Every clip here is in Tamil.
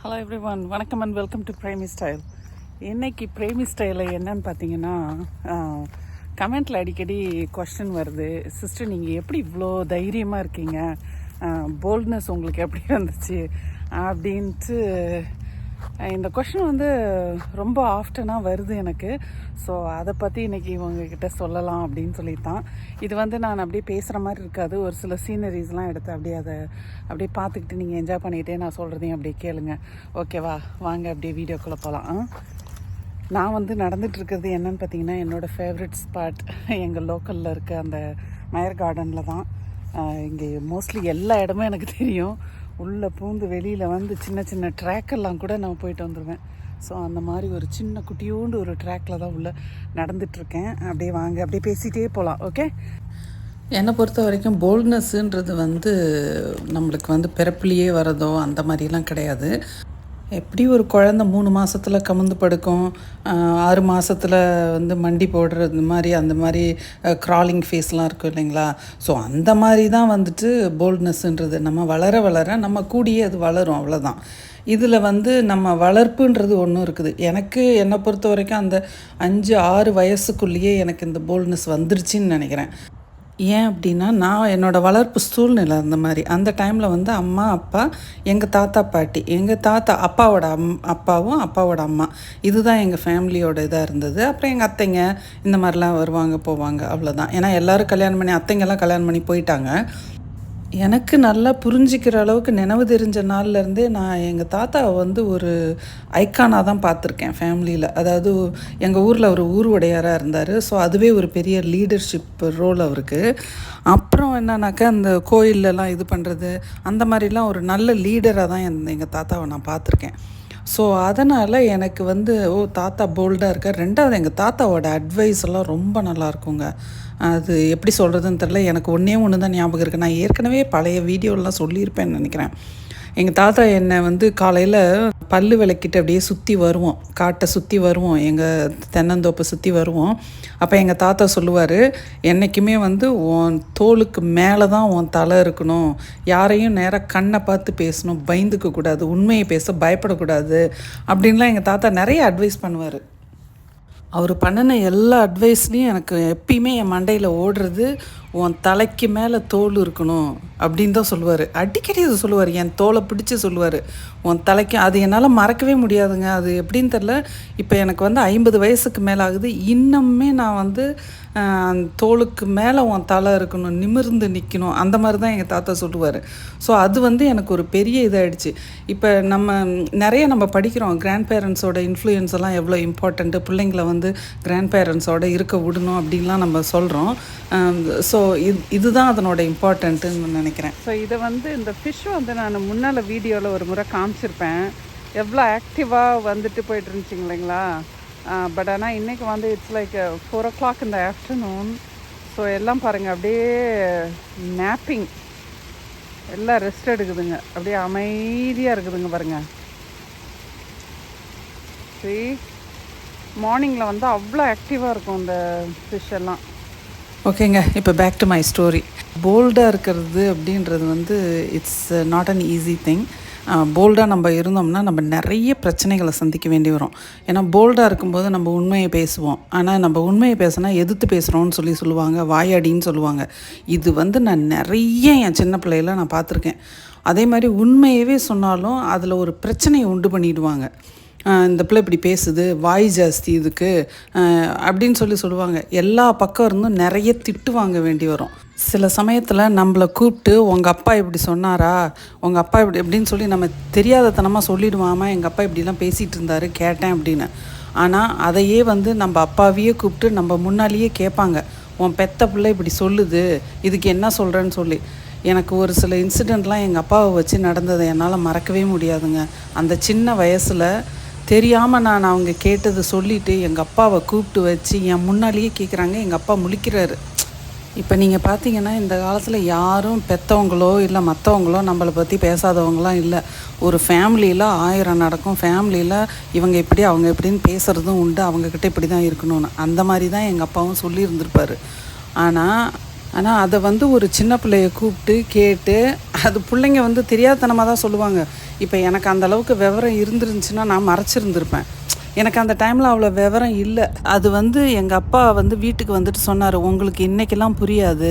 ஹலோ எவ்ரி ஒன், வணக்கம் and welcome to Premi style. இன்றைக்கி பிரேமி ஸ்டைலில் என்னன்னு பார்த்தீங்கன்னா, கமெண்ட்டில் அடிக்கடி கொஸ்டின் வருது. சிஸ்டர், நீங்கள் எப்படி இவ்வளோ தைரியமாக இருக்கீங்க, போல்ட்னஸ் உங்களுக்கு எப்படி வந்துச்சு அப்படின்ட்டு இந்த கொஷின் வந்து ரொம்ப ஆஃப்டனாக வருது எனக்கு. ஸோ அதை பற்றி இன்றைக்கி உங்ககிட்ட சொல்லலாம் அப்படின்னு சொல்லித்தான். இது வந்து நான் அப்படியே பேசுகிற மாதிரி இருக்காது. ஒரு சில சீனரிஸ்லாம் எடுத்து அப்படியே பார்த்துக்கிட்டு நீங்கள் என்ஜாய் பண்ணிக்கிட்டே நான் சொல்கிறதையும் அப்படியே கேளுங்க. ஓகேவா? வாங்க அப்படியே வீடியோக்குள்ளே போகலாம். நான் வந்து நடந்துகிட்ருக்கிறது என்னன்னு பார்த்தீங்கன்னா, என்னோடய ஃபேவரட் ஸ்பாட் எங்கள் லோக்கலில் இருக்க அந்த மயர் கார்டனில் தான். இங்கே மோஸ்ட்லி எல்லா இடமும் எனக்கு தெரியும். உள்ளே பூந்து வெளியில் வந்து சின்ன சின்ன ட்ராக்கெல்லாம் கூட நான் போயிட்டு வந்துடுவேன். ஸோ அந்த மாதிரி ஒரு சின்ன குட்டியோண்டு ஒரு ட்ராக்கில் தான் உள்ளே நடந்துகிட்ருக்கேன். அப்படியே வாங்க அப்படியே பேசிகிட்டே போகலாம். ஓகே, என்னை பொறுத்த வரைக்கும் போல்ட்னஸ்ன்றது வந்து நம்மளுக்கு வந்து பிறப்புலேயே வரதோ அந்த மாதிரிலாம் கிடையாது. எப்படி ஒரு குழந்த 3 மாதத்தில் கமுந்து படுக்கும், 6 மாதத்தில் வந்து மண்டி போடுறது மாதிரி அந்த மாதிரி க்ராலிங் ஃபேஸ்லாம் இருக்கும் இல்லைங்களா? ஸோ அந்த மாதிரி தான் வந்துட்டு போல்ட்னஸ்ன்றது. நம்ம வளர வளர நம்ம கூடியே அது வளரும், அவ்வளோதான். இதில் வந்து நம்ம வளர்ப்புன்றது ஒன்றும் இருக்குது. என்னை பொறுத்த வரைக்கும் அந்த 5-6 வயசுக்குள்ளேயே எனக்கு இந்த போல்ட்னஸ் வந்துருச்சுன்னு நினைக்கிறேன். ஏன் அப்படின்னா, நான் என்னோடய வளர்ப்பு சூழ்நிலை அந்த மாதிரி. அந்த டைமில் வந்து அம்மா, அப்பா, எங்கள் தாத்தா, பாட்டி, எங்கள் தாத்தா அப்பாவோட அப்பாவும் அப்பாவோட அம்மா, இதுதான் எங்கள் ஃபேமிலியோட இதாக இருந்தது. அப்புறம் எங்கள் அத்தைங்க இந்த மாதிரிலாம் வருவாங்க போவாங்க, அவ்வளோதான். ஏன்னா எல்லோரும் கல்யாணம் பண்ணி, அத்தைங்கெல்லாம் கல்யாணம் பண்ணி போயிட்டாங்க. எனக்கு நல்லா புரிஞ்சிக்கிற அளவுக்கு நினைவு தெரிஞ்ச நாள்லேருந்தே நான் எங்கள் தாத்தாவை வந்து ஒரு ஐக்கானாக தான் பார்த்துருக்கேன் ஃபேமிலியில். அதாவது எங்கள் ஊரில் ஒரு ஊர்வடையாராக இருந்தார். ஸோ அதுவே ஒரு பெரிய லீடர்ஷிப் ரோல் அவருக்கு. அப்புறம் என்னன்னாக்கா, அந்த கோயிலெலாம் இது பண்ணுறது அந்த மாதிரிலாம் ஒரு நல்ல லீடராக தான் எங்கள் தாத்தாவை நான் பார்த்துருக்கேன். ஸோ அதனால் எனக்கு வந்து தாத்தா போல்டாக இருக்கார். ரெண்டாவது, எங்கள் தாத்தாவோட அட்வைஸ் எல்லாம் ரொம்ப நல்லாயிருக்குங்க. அது எப்படி சொல்கிறதுன்னு தெரில. எனக்கு ஒன்று தான் ஞாபகம் இருக்குது. நான் ஏற்கனவே பழைய வீடியோலாம் சொல்லியிருப்பேன்னு நினைக்கிறேன். எங்கள் தாத்தா என்னை வந்து காலையில் பல்லு விளக்கிட்டு அப்படியே சுற்றி வருவோம், காட்டை சுற்றி வருவோம், எங்கள் தென்னந்தோப்பை சுற்றி வருவோம். அப்போ எங்கள் தாத்தா சொல்லுவார், என்றைக்குமே வந்து உன் தோலுக்கு மேலே தான் உன் தலை இருக்கணும், யாரையும் நேராக கண்ணை பார்த்து பேசணும், பயந்துக்கக்கூடாது, உண்மையை பேச பயப்படக்கூடாது அப்படின்லாம் எங்கள் தாத்தா நிறைய அட்வைஸ் பண்ணுவார். அவர் பண்ணின எல்லா அட்வைஸ்லேயும் எனக்கு எப்பயுமே என் மண்டையில் ஓடுறது, உன் தலைக்கு மேலே தோல் இருக்கணும் அப்படின்னு தான் சொல்லுவார். அடிக்கடி அது சொல்லுவார், என் தோலை பிடிச்சி சொல்லுவார், உன் தலைக்கு. அது என்னால் மறக்கவே முடியாதுங்க. அது எப்படின்னு தெரில. இப்போ எனக்கு வந்து 50 வயசுக்கு மேலே ஆகுது. இன்னுமே நான் வந்து தோலுக்கு மேலே உன் தலை இருக்கணும், நிமிர்ந்து நிற்கணும், அந்த மாதிரி தான் எங்கள் தாத்தா சொல்லுவார். ஸோ அது வந்து எனக்கு ஒரு பெரிய இதாகிடுச்சு. இப்போ நம்ம படிக்கிறோம், கிராண்ட் பேரண்ட்ஸோட இன்ஃப்ளூயன்ஸ் எல்லாம் எவ்வளோ இம்பார்ட்டண்ட்டு, பிள்ளைங்களை வந்து கிராண்ட் பேரண்ட்ஸோட இருக்க விடணும் அப்படின்லாம் நம்ம சொல்கிறோம். ஸோ இதுதான் அதனோட இம்பார்ட்டண்ட்டுன்னு நினைக்கிறேன். ஸோ இதை வந்து இந்த ஃபிஷ் வந்து நான் முன்னால் வீடியோவில் ஒரு முறை காமிச்சிருப்பேன். எவ்வளோ ஆக்டிவாக வந்துட்டு போய்ட்டு இருந்துச்சிங்க இல்லைங்களா? பட் ஆனால் இன்றைக்கி வந்து இட்ஸ் லைக் 4 o'clock இந்த ஆஃப்டர்நூன். ஸோ எல்லாம் பாருங்கள், அப்படியே நேப்பிங், எல்லாம் ரெஸ்ட் எடுக்குதுங்க, அப்படியே அமைதியாக இருக்குதுங்க பாருங்கள். சரி, மார்னிங்கில் வந்து அவ்வளோ ஆக்டிவாக இருக்கும் இந்த ஃபிஷ் எல்லாம். ஓகேங்க, இப்போ பேக் டு மை ஸ்டோரி. போல்டாக இருக்கிறது அப்படின்றது வந்து it's not an easy thing. போல்டாக நம்ம இருந்தோம்னா நம்ம நிறைய பிரச்சனைகளை சந்திக்க வேண்டி வரும். ஏன்னா போல்டாக இருக்கும்போது நம்ம உண்மையை பேசுவோம். ஆனால் நம்ம உண்மையை பேசினா எதிர்த்து பேசுகிறோன்னு சொல்லுவாங்க, வாயாடின்னு சொல்லுவாங்க. இது வந்து நான் நிறைய என் சின்ன பிள்ளையில நான் பார்த்துருக்கேன். அதே மாதிரி உண்மையவே சொன்னாலும் அதில் ஒரு பிரச்சனையை உண்டு பண்ணிவிடுவாங்க. இந்த பிள்ளை இப்படி பேசுது, வாய் ஜாஸ்தி இதுக்கு அப்படின்னு சொல்லுவாங்க. எல்லா பக்கம் இருந்தும் நிறைய திட்டு வாங்க வேண்டி வரும். சில சமயத்தில் நம்மளை கூப்பிட்டு, உங்கள் அப்பா இப்படி சொன்னாரா, உங்கள் அப்பா இப்படி எப்படின்னு சொல்லி நம்ம தெரியாதத்தனமாக சொல்லிடுவாமா, எங்கள் அப்பா இப்படிலாம் பேசிகிட்டு இருந்தார் கேட்டேன் அப்படின்னு. ஆனால் அதையே வந்து நம்ம அப்பாவையே கூப்பிட்டு நம்ம முன்னாலேயே கேட்பாங்க, உன் பெத்த பிள்ளை இப்படி சொல்லுது, இதுக்கு என்ன சொல்கிறேன்னு சொல்லி. எனக்கு ஒரு சில இன்சிடெண்ட்லாம் எங்கள் அப்பாவை வச்சு நடந்ததை என்னால் மறக்கவே முடியாதுங்க. அந்த சின்ன வயசில் தெரியாமல் நான் அவங்க கேட்டதை சொல்லிவிட்டு எங்கள் அப்பாவை கூப்பிட்டு வச்சு என் முன்னாலேயே கேட்குறாங்க. எங்கள் அப்பா முழிக்கிறாரு. இப்போ நீங்கள் பார்த்தீங்கன்னா, இந்த காலத்தில் யாரும் பெற்றவங்களோ இல்லை மற்றவங்களோ நம்மளை பற்றி பேசாதவங்களாம் இல்லை. ஒரு ஃபேமிலியில் 1000 நடக்கும். ஃபேமிலியில் இவங்க இப்படி அவங்க எப்படின்னு பேசுகிறதும் உண்டு, அவங்கக்கிட்ட இப்படி தான் இருக்கணும்னு. அந்த மாதிரி தான் எங்கள் அப்பாவும் சொல்லியிருந்திருப்பார். ஆனால் ஆனால் அதை வந்து ஒரு சின்ன பிள்ளைய கூப்பிட்டு கேட்டு அது பிள்ளைங்க வந்து தெரியாதனமாக தான் சொல்லுவாங்க. இப்போ எனக்கு அந்த அளவுக்கு விவரம் இருந்துருந்துச்சுன்னா நான் மறைச்சிருந்துருப்பேன். எனக்கு அந்த டைமில் அவ்வளோ விவரம் இல்லை. அது வந்து எங்கள் அப்பா வந்து வீட்டுக்கு வந்துட்டு சொன்னார், உங்களுக்கு இன்றைக்கெல்லாம் புரியாது,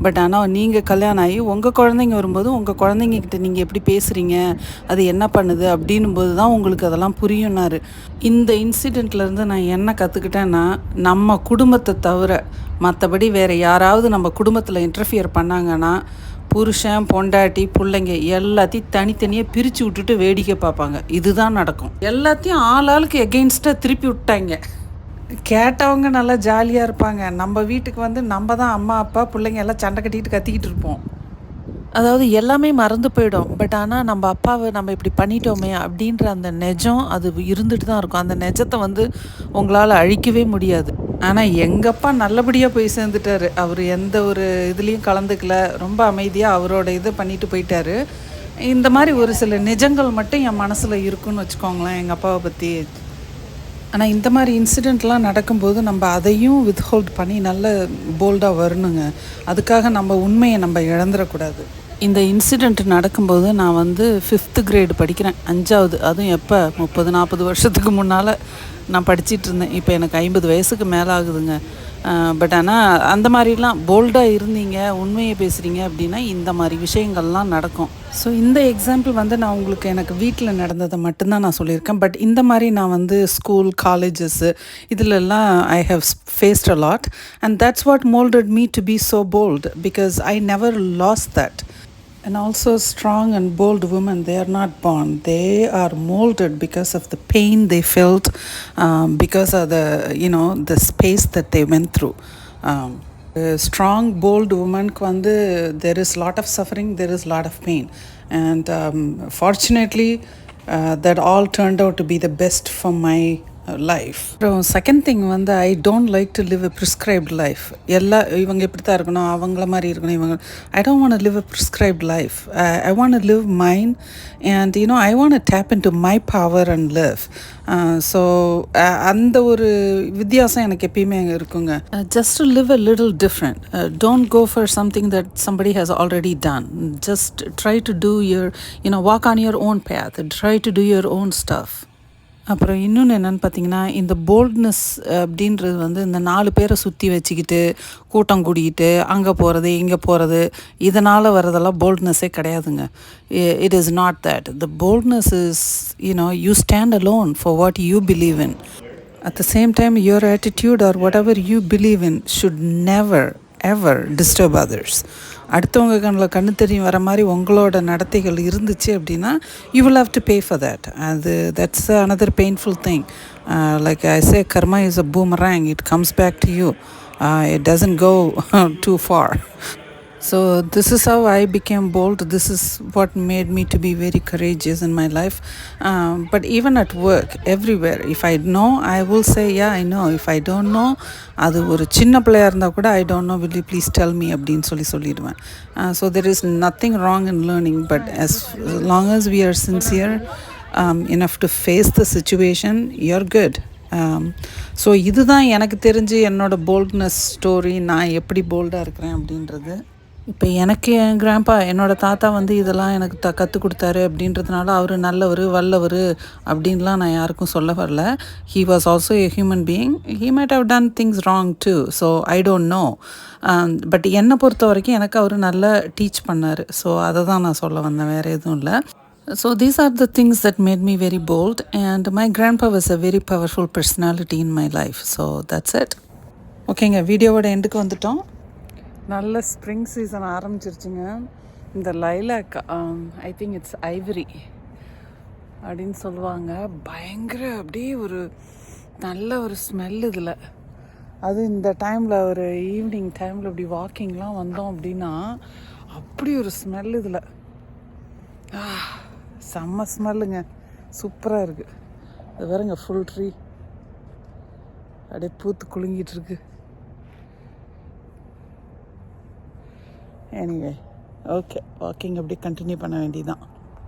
பட் ஆனால் நீங்கள் கல்யாணம் ஆகி உங்கள் குழந்தைங்க வரும்போது உங்கள் குழந்தைங்கக்கிட்ட நீங்கள் எப்படி பேசுகிறீங்க, அது என்ன பண்ணுது அப்படின்னும்போது தான் உங்களுக்கு அதெல்லாம் புரியும்னாரு. இந்த இன்சிடெண்ட்லேருந்து நான் என்ன கற்றுக்கிட்டேன்னா, நம்ம குடும்பத்தை தவிர மற்றபடி வேறு யாராவது நம்ம குடும்பத்தில் இன்டர்ஃபியர் பண்ணாங்கன்னா புருஷன் பொண்டாட்டி பிள்ளைங்க எல்லாத்தையும் தனித்தனியாக பிரித்து விட்டுட்டு வேடிக்கை பார்ப்பாங்க. இதுதான் நடக்கும். எல்லாத்தையும் ஆளுக்கு எகெயின்ஸ்டாக திருப்பி விட்டாங்க. கேட்டவங்க நல்லா ஜாலியாக இருப்பாங்க. நம்ம வீட்டுக்கு வந்து நம்ம தான் அம்மா அப்பா பிள்ளைங்க எல்லாம் சண்டை கட்டிக்கிட்டு கத்திக்கிட்டு இருப்போம். அதாவது எல்லாமே மறந்து போயிடும். பட் ஆனால் நம்ம அப்பாவை நம்ம இப்படி பண்ணிட்டோமே அப்படின்ற அந்த நெஜம் அது இருந்துட்டு தான் இருக்கும். அந்த நெஜத்தை வந்து உங்களால் அழிக்கவே முடியாது. ஆனால் எங்கள் அப்பா நல்லபடியாக போய் சேர்ந்துட்டார். அவர் எந்த ஒரு இதுலேயும் கலந்துக்கல, ரொம்ப அமைதியாக அவரோட இதை பண்ணிட்டு போயிட்டார். இந்த மாதிரி ஒரு சில நிஜங்கள் மட்டும் என் மனசில் இருக்குன்னு வச்சுக்கோங்களேன் எங்கள் அப்பாவை பற்றி. ஆனால் இந்த மாதிரி இன்சிடெண்ட்லாம் நடக்கும்போது நம்ம அதையும் வித்ஹோல்ட் பண்ணி நல்ல போல்டாக வரணுங்க. அதுக்காக நம்ம உண்மையை நம்ம இழந்துடக்கூடாது. இந்த இன்சிடெண்ட் நடக்கும்போது நான் வந்து 5th கிரேடு படிக்கிறேன், 5வது. அதுவும் எப்போ 30-40 வருஷத்துக்கு முன்னால் நான் படிச்சிட்டு இருந்தேன். இப்போ எனக்கு 50 வயசுக்கு மேலே ஆகுதுங்க. பட் ஆனால் அந்த மாதிரிலாம் போல்டாக இருந்தீங்க, உண்மையை பேசுகிறீங்க அப்படின்னா இந்த மாதிரி விஷயங்கள்லாம் நடக்கும். ஸோ இந்த எக்ஸாம்பிள் வந்து நான் உங்களுக்கு எனக்கு வீட்டில் நடந்ததை மட்டும்தான் நான் சொல்லியிருக்கேன். பட் இந்த மாதிரி நான் வந்து ஸ்கூல் காலேஜஸ்ஸு இதிலெல்லாம் I have faced a lot and that's what moulded me to be so bold because I never lost that. And also strong and bold women, they are not born. They are molded because of the pain they felt, because of the, the space that they went through. A strong, bold woman, there is lot of suffering, there is lot of pain. And fortunately, that all turned out to be the best for my life. Second thing வந்து I don't like to live a prescribed life. இவங்க இப்படி தான் இருக்கணும், அவங்கள மாதிரி இருக்கணும், இவங்க I don't want to live a prescribed life. I want to live mine and I want to tap in to my power and live. So அந்த ஒரு வித்தியாசம் எனக்கு எப்பயுமே அங்கே இருக்குங்க. Just to live a little different. Don't go for something that somebody has already ton. Just try to do your walk on your own path. Try to do your own stuff. அப்புறம் இன்னொன்று என்னென்னு பார்த்தீங்கன்னா, இந்த போல்ட்னஸ் அப்படின்றது வந்து இந்த 4 பேரை சுற்றி வச்சுக்கிட்டு கூட்டம் கூடிக்கிட்டு அங்கே போகிறது இங்கே போகிறது இதனால் வர்றதெல்லாம் போல்ட்னஸ்ஸே கிடையாதுங்க. It is not that. The boldness is you stand alone for what you believe in. At the same time your attitude are whatever you believe in should never ever disturb others. அடுத்தவங்க கண்ணில் கண்ணு தெரியும் வர மாதிரி உங்களோட நடத்தைகள் இருந்துச்சு அப்படின்னா you will have to pay for that. That's another painful thing. Like I say, karma is a boomerang. It comes back to you. It doesn't go too far. So this is how I became bold. This is what made me to be very courageous in my life. But even at work, everywhere, if I know, I will say, yeah, I know. If I don't know, அது ஒரு சின்ன பிள்ளையாக இருந்தால் கூட I don't know, will you please tell me அப்படின்னு சொல்லிடுவேன். So there is nothing wrong in learning, but as long as we are sincere enough to face the situation, you're good. So இதுதான் எனக்கு தெரிஞ்சு என்னோடய போல்ட்னஸ் ஸ்டோரி. நான் எப்படி போல்டாக இருக்கிறேன் அப்படின்றது. இப்போ எனக்கு என் கிராண்ட்பா என்னோடய தாத்தா வந்து இதெல்லாம் எனக்கு கற்றுக் கொடுத்தாரு அப்படின்றதுனால அவர் நல்லவர் வல்லவர் அப்படின்லாம் நான் யாருக்கும் சொல்ல வரல. He was also a human being. He might have done things wrong too. So I don't know. But என்னை பொறுத்த வரைக்கும் எனக்கு அவர் நல்லா டீச் பண்ணார். ஸோ அதை தான் நான் சொல்ல வந்தேன், வேறு எதுவும் இல்லை. So these are the things that made me very bold, and my grandpa was a very powerful personality in my life. So that's it. ஓகேங்க, வீடியோவோட எண்டுக்கு வந்துட்டோம். நல்ல ஸ்ப்ரிங் சீசன் ஆரம்பிச்சிருச்சுங்க. இந்த lilac, I think it's ivory அப்படின்னு சொல்லுவாங்க. பயங்கர அப்படியே ஒரு நல்ல ஒரு ஸ்மெல் இதில். அது இந்த டைமில் ஒரு ஈவினிங் டைமில் இப்படி வாக்கிங்லாம் வந்தோம் அப்படின்னா அப்படி ஒரு ஸ்மெல் இதில். செம்ம ஸ்மெல்லுங்க, சூப்பராக இருக்குது. அது வேறுங்க ஃபுல் ட்ரீ அப்படியே பூத்து குலுங்கிட்டுருக்கு. எனிவே ஓகே, வாக்கிங் அப்படியே கண்டினியூ பண்ண வேண்டியதான்.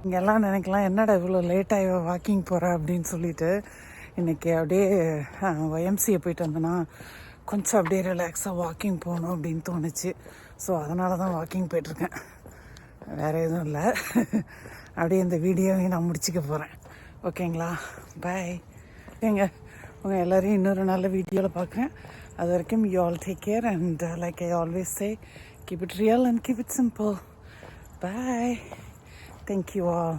இங்கெல்லாம் நினைக்கலாம் என்னடா இவ்வளோ லேட்டாக வாக்கிங் போகிற அப்படின்னு சொல்லிட்டு. இன்றைக்கி அப்படியே ஒய்எம்சியை போயிட்டு வந்தேன்னா கொஞ்சம் அப்படியே ரிலாக்ஸாக வாக்கிங் போகணும் அப்படின்னு தோணுச்சு. ஸோ அதனால தான் வாக்கிங் போயிட்டுருக்கேன், வேறு எதுவும் இல்லை. அப்படியே இந்த வீடியோவையும் நான் முடிச்சுக்க போகிறேன். ஓகேங்களா? பாய். ஓகேங்க, உங்கள் எல்லோரையும் இன்னொரு நல்ல வீடியோவில் பார்க்குறேன். அது வரைக்கும் you all take care and like I always say, keep it real and keep it simple. Bye. Thank you all.